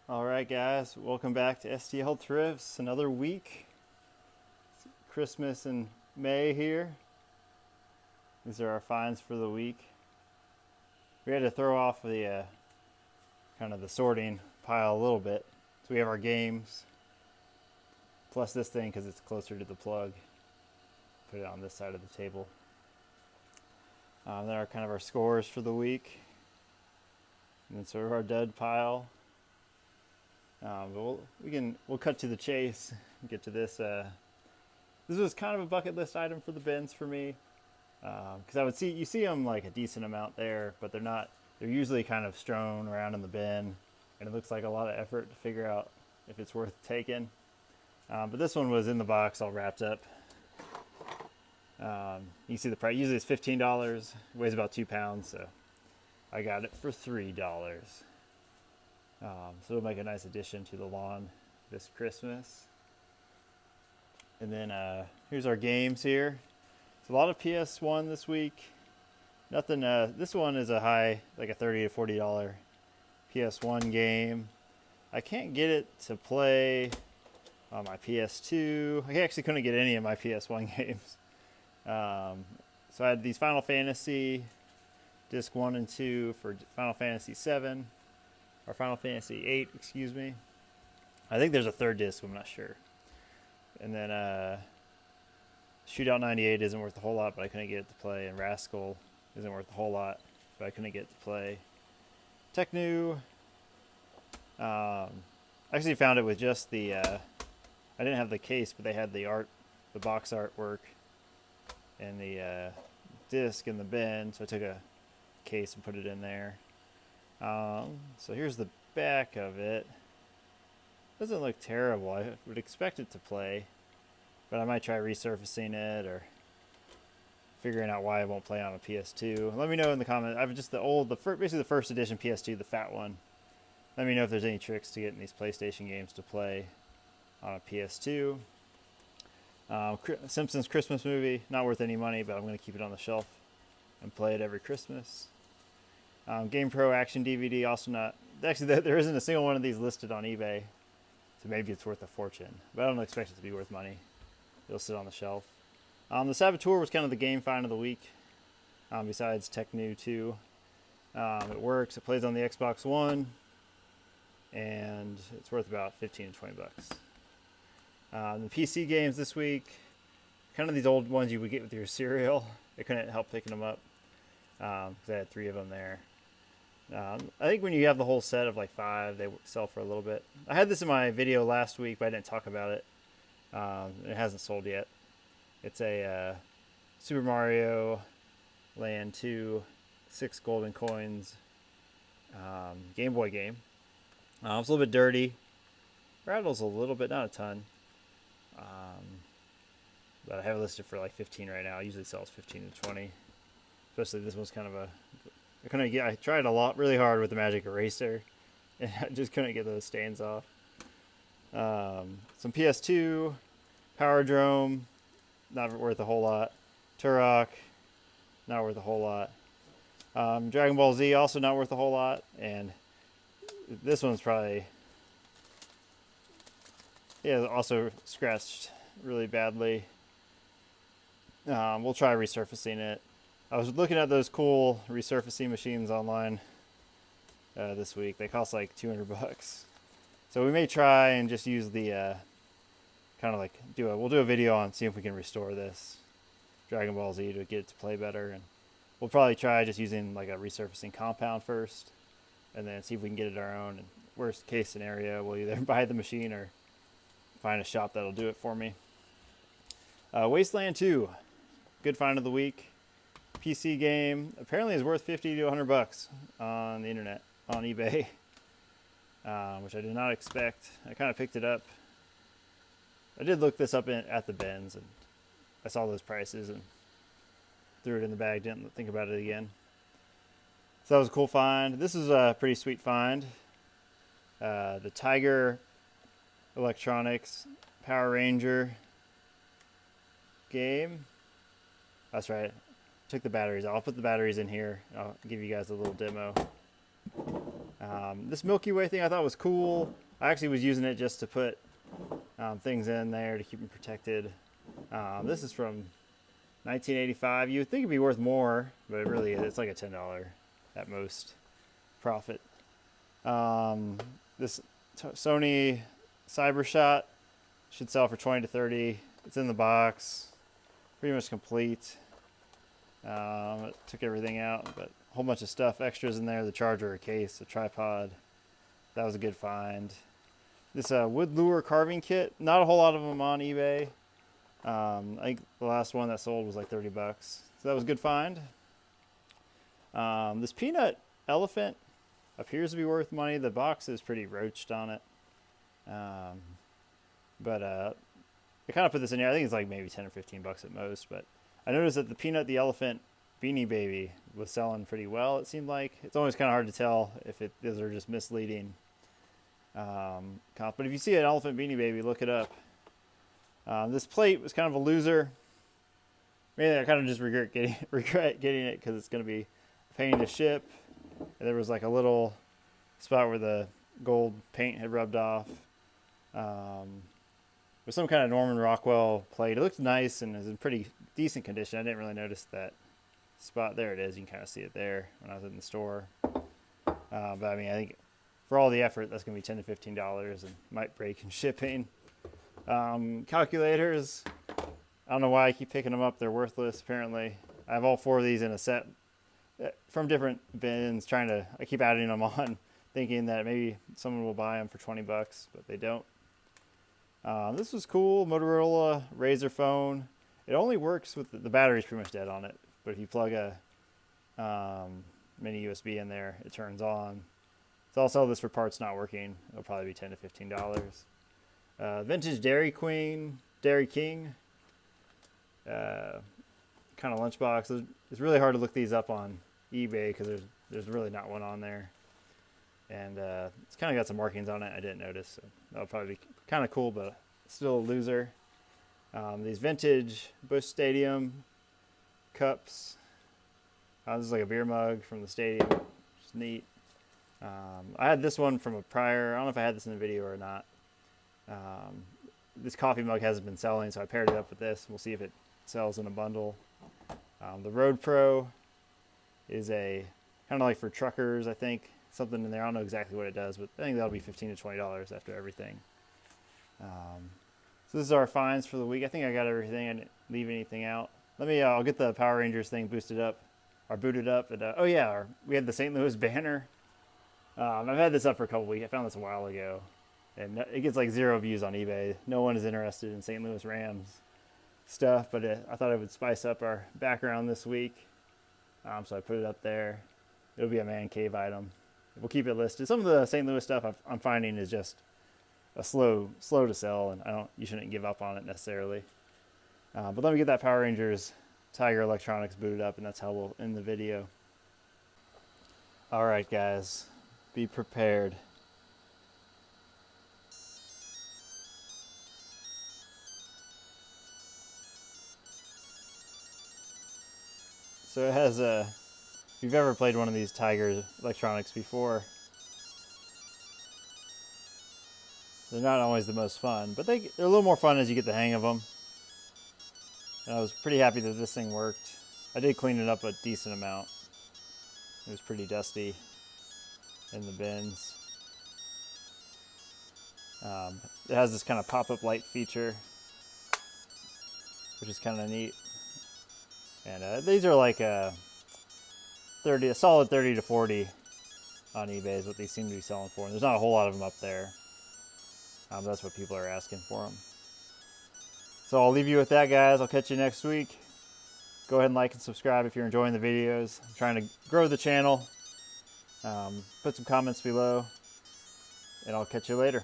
Alright guys, welcome back to STL Thrifts. Another week. It's Christmas in May here. These are our finds for the week. We had to throw off the kind of the sorting pile a little bit. So we have our games, plus this thing because it's closer to the plug. Put it on this side of the table. Then are kind of our scores for the week. And then sort of our dud pile. But we'll cut to the chase and get to this. This was kind of a bucket list item for the bins for me, because you see them like a decent amount there, but they're not. They're usually kind of strewn around in the bin, and it looks like a lot of effort to figure out if it's worth taking. But this one was in the box, all wrapped up. You see the price. Usually it's $15. It weighs about 2 pounds, so I got it for $3. So it'll make a nice addition to the lawn this Christmas. And then here's our games here. It's a lot of PS1 this week. Nothing. This one is a high, like a $30 to $40 PS1 game. I can't get it to play on my PS2. I actually couldn't get any of my PS1 games. So I had these Final Fantasy Disc 1 and 2 for Final Fantasy 7. Or Final Fantasy 8, excuse me. I think there's a third disc, I'm not sure. And then Shootout 98 isn't worth a whole lot, but I couldn't get it to play. And Rascal isn't worth a whole lot, but I couldn't get it to play. Technu. I actually found it with just the... I didn't have the case, but they had the box artwork, and the disc in the bin. So I took a case and put it in there. So here's the back of it. Doesn't look terrible. I would expect it to play, but I might try resurfacing it or figuring out why it won't play on a PS2. Let me know in the comments. I've just basically the first edition PS2, the fat one. Let me know if there's any tricks to getting these PlayStation games to play on a PS2. Simpsons Christmas movie, not worth any money, but I'm going to keep it on the shelf and play it every Christmas. GamePro Action DVD, also not... Actually, there isn't a single one of these listed on eBay, so maybe it's worth a fortune. But I don't expect it to be worth money. It'll sit on the shelf. The Saboteur was kind of the game find of the week, besides Technu 2. It works. It plays on the Xbox One, and it's worth about 15 to 20 bucks. The PC games this week, kind of these old ones you would get with your cereal. I couldn't help picking them up because I had 3 of them there. I think when you have the whole set of like 5, they sell for a little bit. I had this in my video last week, but I didn't talk about it. It hasn't sold yet. It's a Super Mario Land 2, 6 golden coins Gameboy game. It's a little bit dirty. Rattles a little bit, not a ton. But I have it listed for like 15 right now. It usually sells 15 to 20. Especially this one's kind of a... I tried really hard with the Magic Eraser, and I just couldn't get those stains off. Some PS2, Power Drome, not worth a whole lot. Turok, not worth a whole lot. Dragon Ball Z, also not worth a whole lot. And this one's probably, also scratched really badly. We'll try resurfacing it. I was looking at those cool resurfacing machines online this week. They cost like 200 bucks. So we may try and just use the kind of like we'll do a video on see if we can restore this Dragon Ball Z to get it to play better, and we'll probably try just using like a resurfacing compound first, and then see if we can get it our own. And worst case scenario, we'll either buy the machine or find a shop that'll do it for me. Wasteland 2, good find of the week. PC game apparently is worth 50 to 100 bucks on the internet, on eBay, which I did not expect. I kind of picked it up. I did look this up at the bins, and I saw those prices and threw it in the bag, didn't think about it again. So that was a cool find. This is a pretty sweet find. The Tiger Electronics Power Ranger game. That's right. Took the batteries out. I'll put the batteries in here. I'll give you guys a little demo. This Milky Way thing I thought was cool. I actually was using it just to put things in there to keep them protected. This is from 1985. You would think it'd be worth more, but it really is. It's like a $10 at most profit. This Sony CyberShot should sell for 20 to 30. It's in the box, pretty much complete. It took everything out, but a whole bunch of stuff, extras in there, the charger, a case, a tripod. That was a good find. This wood lure carving kit, not a whole lot of them on eBay. I think the last one that sold was like 30 bucks. So that was a good find. This peanut elephant appears to be worth money. The box is pretty roached on it. But I kind of put this in here. I think it's like maybe 10 or 15 bucks at most. But I noticed that the peanut the elephant Beanie Baby was selling pretty well, it seemed like. It's always kind of hard to tell if those are just misleading comp. But if you see an elephant Beanie Baby, look it up. This plate was kind of a loser. Mainly I kind of just regret getting it because it's going to be a pain to ship. And there was like a little spot where the gold paint had rubbed off. With some kind of Norman Rockwell plate. It looked nice and is in pretty decent condition. I didn't really notice that spot. There it is. You can kind of see it there when I was in the store. But I mean, I think for all the effort, that's going to be $10 to $15 and might break in shipping. Calculators. I don't know why I keep picking them up. They're worthless, apparently. I have all 4 of these in a set from different bins. I keep adding them on, thinking that maybe someone will buy them for 20 bucks, but they don't. This was cool. Motorola Razer phone. It only works with the battery's pretty much dead on it, but if you plug a mini USB in there, it turns on. So I'll sell this for parts not working. It'll probably be $10 to $15. Vintage Dairy King kind of lunchbox. It's really hard to look these up on eBay because there's really not one on there, and it's kind of got some markings on it I didn't notice. So that'll probably be kind of cool, but still a loser. These vintage Busch Stadium cups. This is like a beer mug from the stadium, which is neat. I had this one from a prior. I don't know if I had this in the video or not. This coffee mug hasn't been selling, so I paired it up with this. We'll see if it sells in a bundle. The Road Pro is a kind of like for truckers, I think. Something in there. I don't know exactly what it does, but I think that'll be $15 to $20 after everything. So this is our finds for the week. I think I got everything. I didn't leave anything out. I'll get the Power Rangers thing booted up. And, oh yeah, we had the St. Louis banner. I've had this up for a couple weeks. I found this a while ago. And it gets like 0 views on eBay. No one is interested in St. Louis Rams stuff, but I thought it would spice up our background this week. So I put it up there. It'll be a man cave item. We'll keep it listed. Some of the St. Louis stuff I'm finding is just a slow to sell, and you shouldn't give up on it necessarily. But let me get that Power Rangers Tiger Electronics booted up, and that's how we'll end the video. All right, guys, be prepared. So it has if you've ever played one of these Tiger Electronics before, they're not always the most fun, but they're a little more fun as you get the hang of them. And I was pretty happy that this thing worked. I did clean it up a decent amount. It was pretty dusty in the bins. It has this kind of pop-up light feature, which is kind of neat. And these are like a solid 30 to 40 on eBay is what they seem to be selling for. And there's not a whole lot of them up there. That's what people are asking for them. So I'll leave you with that, guys. I'll catch you next week. Go ahead and like and subscribe if you're enjoying the videos. I'm trying to grow the channel. Put some comments below, and I'll catch you later.